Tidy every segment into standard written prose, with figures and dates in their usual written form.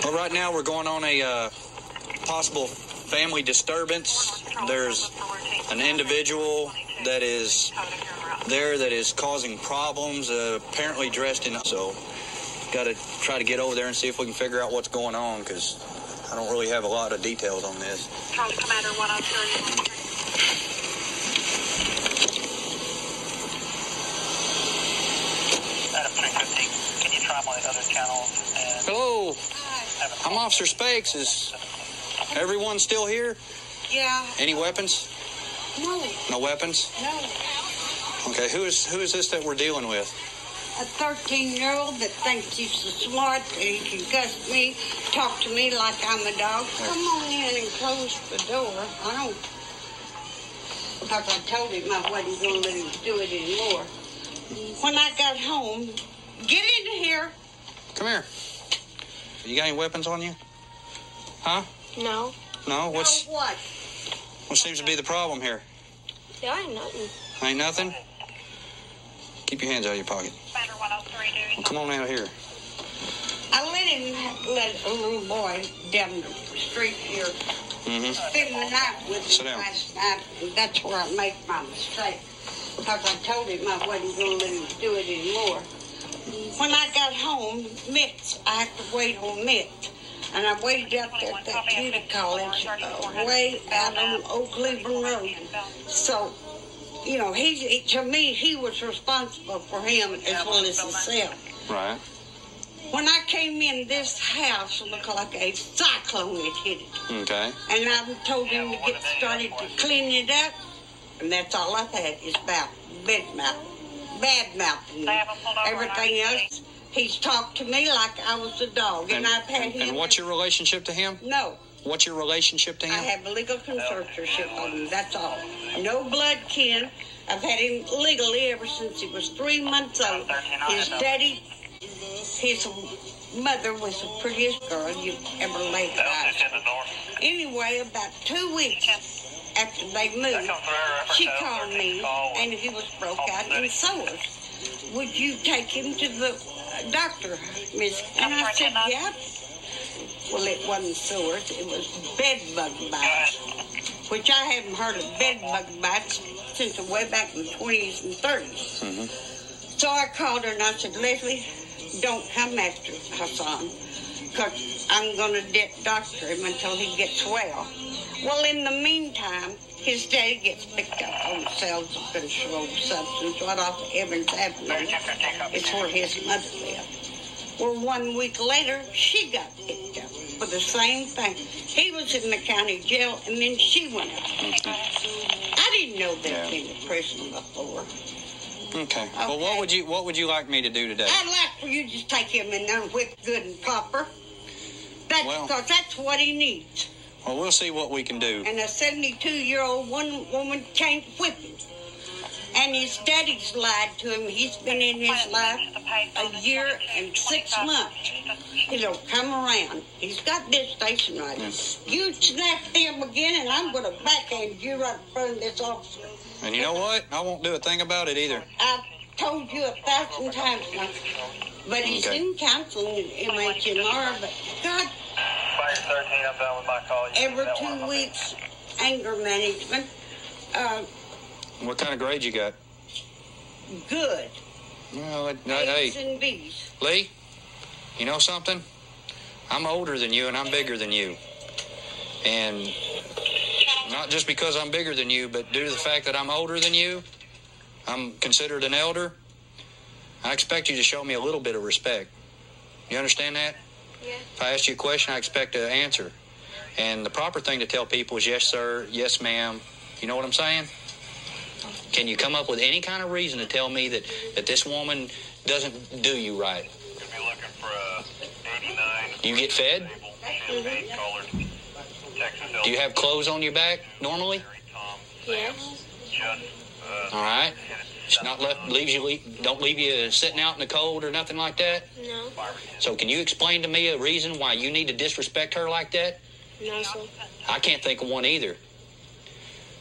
Well, right now we're going on a possible family disturbance. There's an individual that is there that is causing problems, apparently dressed in... So, got to try to get over there and see if we can figure out what's going on, because I don't really have a lot of details on this. Charlie Commander 103. Can you try my other channels? Hello. I'm Officer Spakes. Is everyone still here? Yeah. Any weapons? No. No weapons? No. Okay, who is this that we're dealing with? A 13-year-old that thinks he's so smart that he can cuss me, talk to me like I'm a dog. Come on in and close the door. I don't... Because I told him I wasn't going to let him do it anymore. When I got home, get in here. Come here. You got any weapons on you? Huh? No. No? What? What seems to be the problem here? Yeah, ain't nothing. Ain't nothing? Keep your hands out of your pocket. Commander 103, Well, come on out here. I let a little boy down the street here spend the night with Sit me down. last night. And that's where I made my mistake. Because I told him I wasn't going to let him do it anymore. When I got home, Mitts, I had to wait on Mitts. And I waited out there at that community college, way out on Oak Cleveland Road. So, you know, to me, he was responsible for him as well as himself. Right. When I came in this house, it looked like a cyclone had hit it. Okay. And I told him to get started to clean it up. And that's all I've had is about bad mouthing me. Everything else, he's talked to me like I was a dog. And I've had him... And what's your relationship to him? No. What's your relationship to him? I have a legal conservatorship on him, that's all. No blood kin. I've had him legally ever since he was 3 months old. His daddy, his mother was the prettiest girl you've ever laid eyes on. Anyway, about 2 weeks after they moved, she called me, and he was broke out in sores. Would you take him to the doctor, Miss? And I said, yeah. Well, it wasn't sores. It was bed bug bites, which I haven't heard of bed bug bites since way back in the 20s and 30s. Mm-hmm. So I called her and I said, Leslie, don't come after Hassan, because I'm going to doctor him until he gets well. Well, in the meantime, his daddy gets picked up on sales of controlled substance right off Evans Avenue. It's where his mother lived. Well, 1 week later, she got picked up for the same thing. He was in the county jail, and then she went out. I didn't know they'd been to prison before. Okay. Well, what would you like me to do today? I'd like for you to just take him in there and whip good and proper. Because that's what he needs. Well, we'll see what we can do. And a 72-year-old woman can't whip him. And his daddy's lied to him. He's been in his life a year and 6 months. He'll come around. He's got this station right. You snap him again, and I'm going to backhand you right in front of this officer. And you know what? I won't do a thing about it either. I've told you 1,000 times now. But he's in counseling at MHMR, but God... Fire 13, I'm done with my call. Every 2 weeks, anger management. What kind of grade you got? Good. Well, A's hey, and B's. Lee, you know something? I'm older than you and I'm bigger than you. And not just because I'm bigger than you, but due to the fact that I'm older than you, I'm considered an elder. I expect you to show me a little bit of respect. You understand that? Yeah. If I ask you a question, I expect an answer. And the proper thing to tell people is yes, sir, yes, ma'am. You know what I'm saying? Can you come up with any kind of reason to tell me that this woman doesn't do you right? Could be looking for 89. You get fed? Do you have clothes on your back normally? Yeah. All right. It's not don't leave you sitting out in the cold or nothing like that? No. So can you explain to me a reason why you need to disrespect her like that? No, sir. I can't think of one either.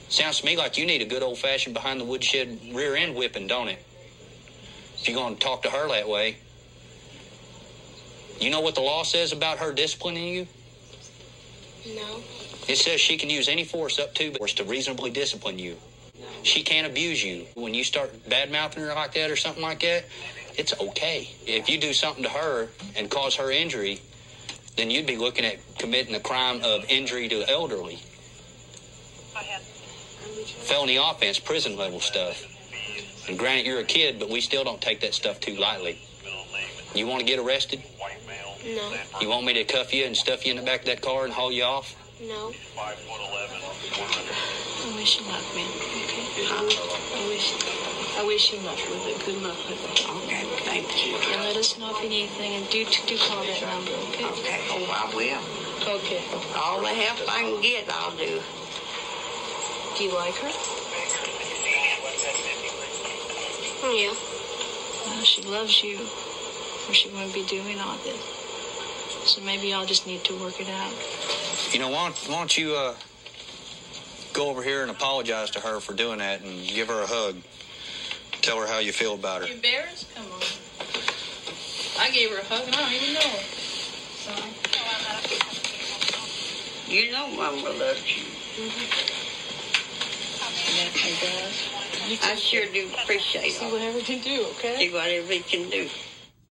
Sounds to me like you need a good old-fashioned behind the woodshed rear end whipping, don't it? If you're going to talk to her that way. You know what the law says about her disciplining you? No. It says she can use any force up to force to reasonably discipline you. She can't abuse you. When you start bad-mouthing her like that or something like that, it's okay. If you do something to her and cause her injury, then you'd be looking at committing a crime of injury to elderly. Go ahead. Felony offense, prison level stuff. And granted, you're a kid, but we still don't take that stuff too lightly. You want to get arrested? No. You want me to cuff you and stuff you in the back of that car and haul you off? No. 5'11", 100. I wish you luck, man. Okay? I wish you luck with it. Good luck with it. Okay, thank you. And let us know if you need anything. And do call that number, okay? Okay, oh, I will. Okay. All the help I can get, I'll do. Do you like her? Yeah. Well, she loves you, or she wouldn't be doing all this. So maybe y'all just need to work it out. You know, why don't you go over here and apologize to her for doing that and give her a hug. Tell her how you feel about her. You embarrassed? Come on. I gave her a hug and I don't even know her. Sorry. You know Mama loves you. Yes, I does. I sure do appreciate See it. whatever you can do, okay? Do whatever you can do.